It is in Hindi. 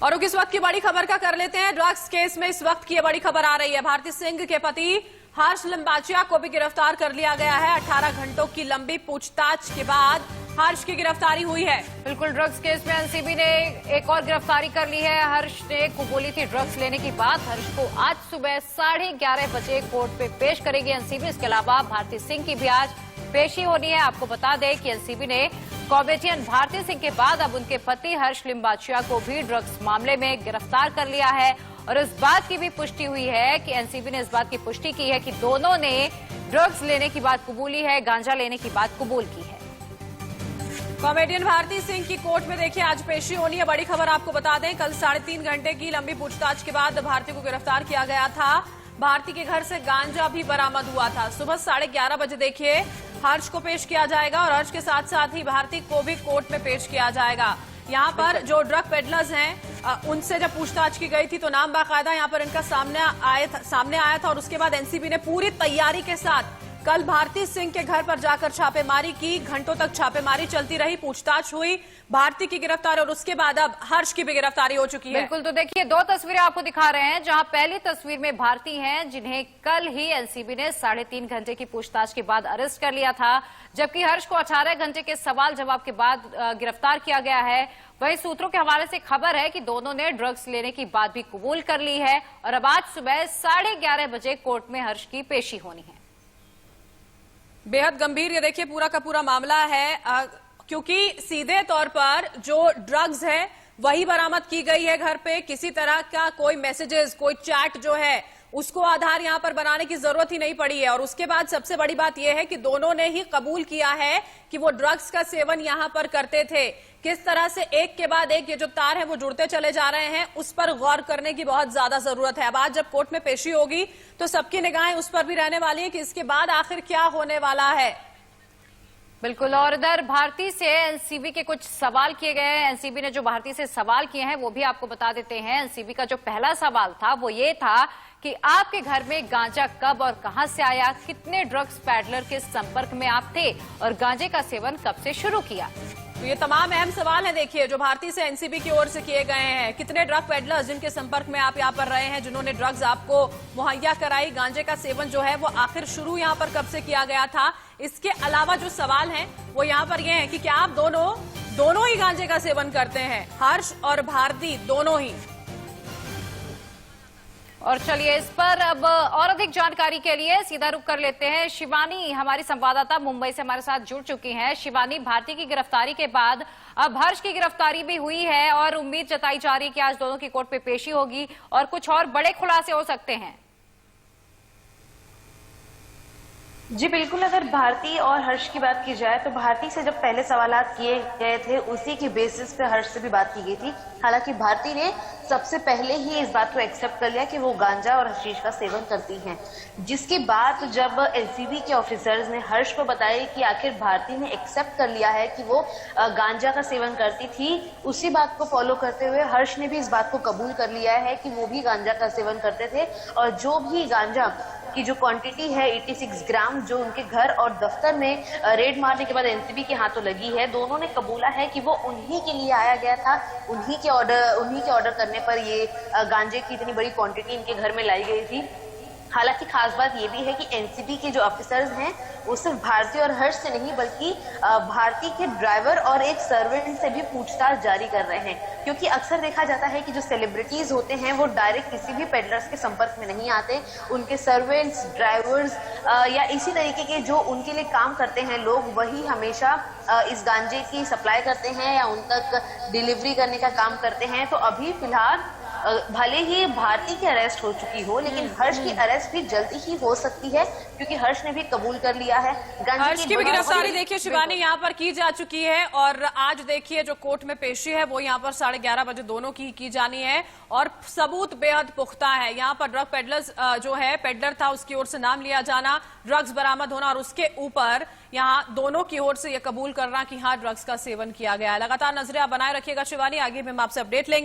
और किस वक्त की बड़ी खबर का कर लेते हैं। ड्रग्स केस में इस वक्त की बड़ी खबर आ रही है। भारती सिंह के पति हर्ष लिम्बाचिया को भी गिरफ्तार कर लिया गया है। 18 घंटों की लंबी पूछताछ के बाद हर्ष की गिरफ्तारी हुई है। बिल्कुल, ड्रग्स केस में एनसीबी ने एक और गिरफ्तारी कर ली है। हर्ष ने कबूली थी ड्रग्स लेने की बात। हर्ष को आज सुबह 11:30 बजे कोर्ट पे पेश करेगी एनसीबी। इसके अलावा भारती सिंह की भी आज पेशी होनी है। आपको बता दें कि एनसीबी ने कॉमेडियन भारती सिंह के बाद अब उनके पति हर्ष लिम्बाचिया को भी ड्रग्स मामले में गिरफ्तार कर लिया है। और इस बात की भी पुष्टि हुई है कि एनसीबी ने इस बात की पुष्टि की है कि दोनों ने ड्रग्स लेने की बात कबूली है, गांजा लेने की बात कबूल की है। कॉमेडियन भारती सिंह की कोर्ट में देखिए आज पेशी होनी है। बड़ी खबर आपको बता दें, कल 3.5 घंटे की लंबी पूछताछ के बाद भारती को गिरफ्तार किया गया था। भारती के घर से गांजा भी बरामद हुआ था। सुबह 11:30 बजे देखिए हर्ष को पेश किया जाएगा और हर्ष के साथ साथ ही भारती को भी कोर्ट में पेश किया जाएगा। यहाँ पर जो ड्रग पेडलर्स हैं उनसे जब पूछताछ की गई थी तो नाम बाकायदा यहाँ पर इनका सामने आया था और उसके बाद एनसीबी ने पूरी तैयारी के साथ कल भारती सिंह के घर पर जाकर छापेमारी की। घंटों तक छापेमारी चलती रही, पूछताछ हुई, भारती की गिरफ्तारी और उसके बाद अब हर्ष की भी गिरफ्तारी हो चुकी है। बिल्कुल, तो देखिए 2 तस्वीरें आपको दिखा रहे हैं, जहां पहली तस्वीर में भारती हैं जिन्हें कल ही एनसीबी ने 3.5 घंटे की पूछताछ के बाद अरेस्ट कर लिया था, जबकि हर्ष को 18 घंटे के सवाल जवाब के बाद गिरफ्तार किया गया है। वहीं सूत्रों के हवाले से खबर है कि दोनों ने ड्रग्स लेने की बात भी कबूल कर ली है और अब आज सुबह 11:30 बजे कोर्ट में हर्ष की पेशी होनी है। बेहद गंभीर ये देखिए पूरा का पूरा मामला है, क्योंकि सीधे तौर पर जो ड्रग्स है वही बरामद की गई है घर पे। किसी तरह का कोई मैसेजेस, कोई चैट जो है उसको आधार यहां पर बनाने की जरूरत ही नहीं पड़ी है। और उसके बाद सबसे बड़ी बात यह है कि दोनों ने ही कबूल किया है कि वो ड्रग्स का सेवन यहां पर करते थे। किस तरह से एक के बाद एक ये जो तार है वो जुड़ते चले जा रहे हैं, उस पर गौर करने की बहुत ज्यादा जरूरत है। अब आज जब कोर्ट में पेशी होगी तो सबकी निगाहें उस पर भी रहने वाली है कि इसके बाद आखिर क्या होने वाला है। बिल्कुल, और इधर भारती से एनसीबी के कुछ सवाल किए गए हैं। एनसीबी ने जो भारती से सवाल किए हैं वो भी आपको बता देते हैं। एनसीबी का जो पहला सवाल था वो ये था कि आपके घर में गांजा कब और कहां से आया, कितने ड्रग्स पैडलर के संपर्क में आप थे और गांजे का सेवन कब से शुरू किया। तो ये तमाम अहम सवाल हैं देखिए जो भारती से एनसीबी की ओर से किए गए हैं। कितने ड्रग पेडलर्स जिनके संपर्क में आप यहाँ पर रहे हैं, जिन्होंने ड्रग्स आपको मुहैया कराई, गांजे का सेवन जो है वो आखिर शुरू यहाँ पर कब से किया गया था। इसके अलावा जो सवाल हैं वो यहाँ पर ये है कि क्या आप दोनों ही गांजे का सेवन करते हैं, हर्ष और भारती दोनों ही। और चलिए इस पर अब और अधिक जानकारी के लिए सीधा रुख कर लेते हैं। शिवानी हमारी संवाददाता मुंबई से हमारे साथ जुड़ चुकी हैं। शिवानी, भारती की गिरफ्तारी के बाद अब हर्ष की गिरफ्तारी भी हुई है और उम्मीद जताई जा रही है कि आज दोनों की कोर्ट पे पेशी होगी और कुछ और बड़े खुलासे हो सकते हैं। जी बिल्कुल, अगर भारती और हर्ष की बात की जाए तो भारती से जब पहले सवालात किए गए थे उसी की बेसिस पे हर्ष से भी बात की गई थी। हालांकि भारती ने सबसे पहले ही इस बात को एक्सेप्ट कर लिया कि वो गांजा और हशीश का सेवन करती हैं, जिसके बाद जब एनसीबी के ऑफिसर्स ने हर्ष को बताया कि आखिर भारती ने एक्सेप्ट कर लिया है कि वो गांजा का सेवन करती थी, उसी बात को फॉलो करते हुए हर्ष ने भी इस बात को कबूल कर लिया है कि वो भी गांजा का सेवन करते थे। और जो भी गांजा की जो क्वांटिटी है 86 ग्राम जो उनके घर और दफ्तर में रेड मारने के बाद एनसीबी के हाथों लगी है, दोनों ने कबूला है कि वो उन्हीं के लिए आया गया था। उन्हीं के ऑर्डर करने पर ये गांजे की इतनी बड़ी क्वांटिटी इनके घर में लाई गई थी। हालांकि खास बात ये भी है कि एनसीबी के जो ऑफिसर्स हैं वो सिर्फ भारती और हर्ष से नहीं बल्कि भारती के ड्राइवर और एक सर्वेंट से भी पूछताछ जारी कर रहे हैं, क्योंकि अक्सर देखा जाता है कि जो सेलिब्रिटीज होते हैं वो डायरेक्ट किसी भी पेडलर्स के संपर्क में नहीं आते। उनके सर्वेंट्स, ड्राइवर्स या इसी तरीके के जो उनके लिए काम करते हैं लोग, वही हमेशा इस गांजे की सप्लाई करते हैं या उन तक डिलीवरी करने का काम करते हैं। तो अभी फिलहाल भले ही भारती की अरेस्ट हो चुकी हो, लेकिन हर्ष की अरेस्ट भी जल्दी ही हो सकती है क्योंकि हर्ष ने भी कबूल कर लिया है। हर्ष की भी गिरफ्तारी देखिए शिवानी यहाँ पर की जा चुकी है और आज देखिए जो कोर्ट में पेशी है वो यहाँ पर 11:30 बजे दोनों की जानी है और सबूत बेहद पुख्ता है। यहाँ पर ड्रग पेडलर्स जो है पेडलर था उसकी ओर से नाम लिया जाना, ड्रग्स बरामद होना और उसके ऊपर यहाँ दोनों की ओर से यह कबूल करना कि हाँ ड्रग्स का सेवन किया गया है। लगातार नजरें आप बनाए रखिएगा शिवानी, आगे भी हम आपसे अपडेट लेंगे।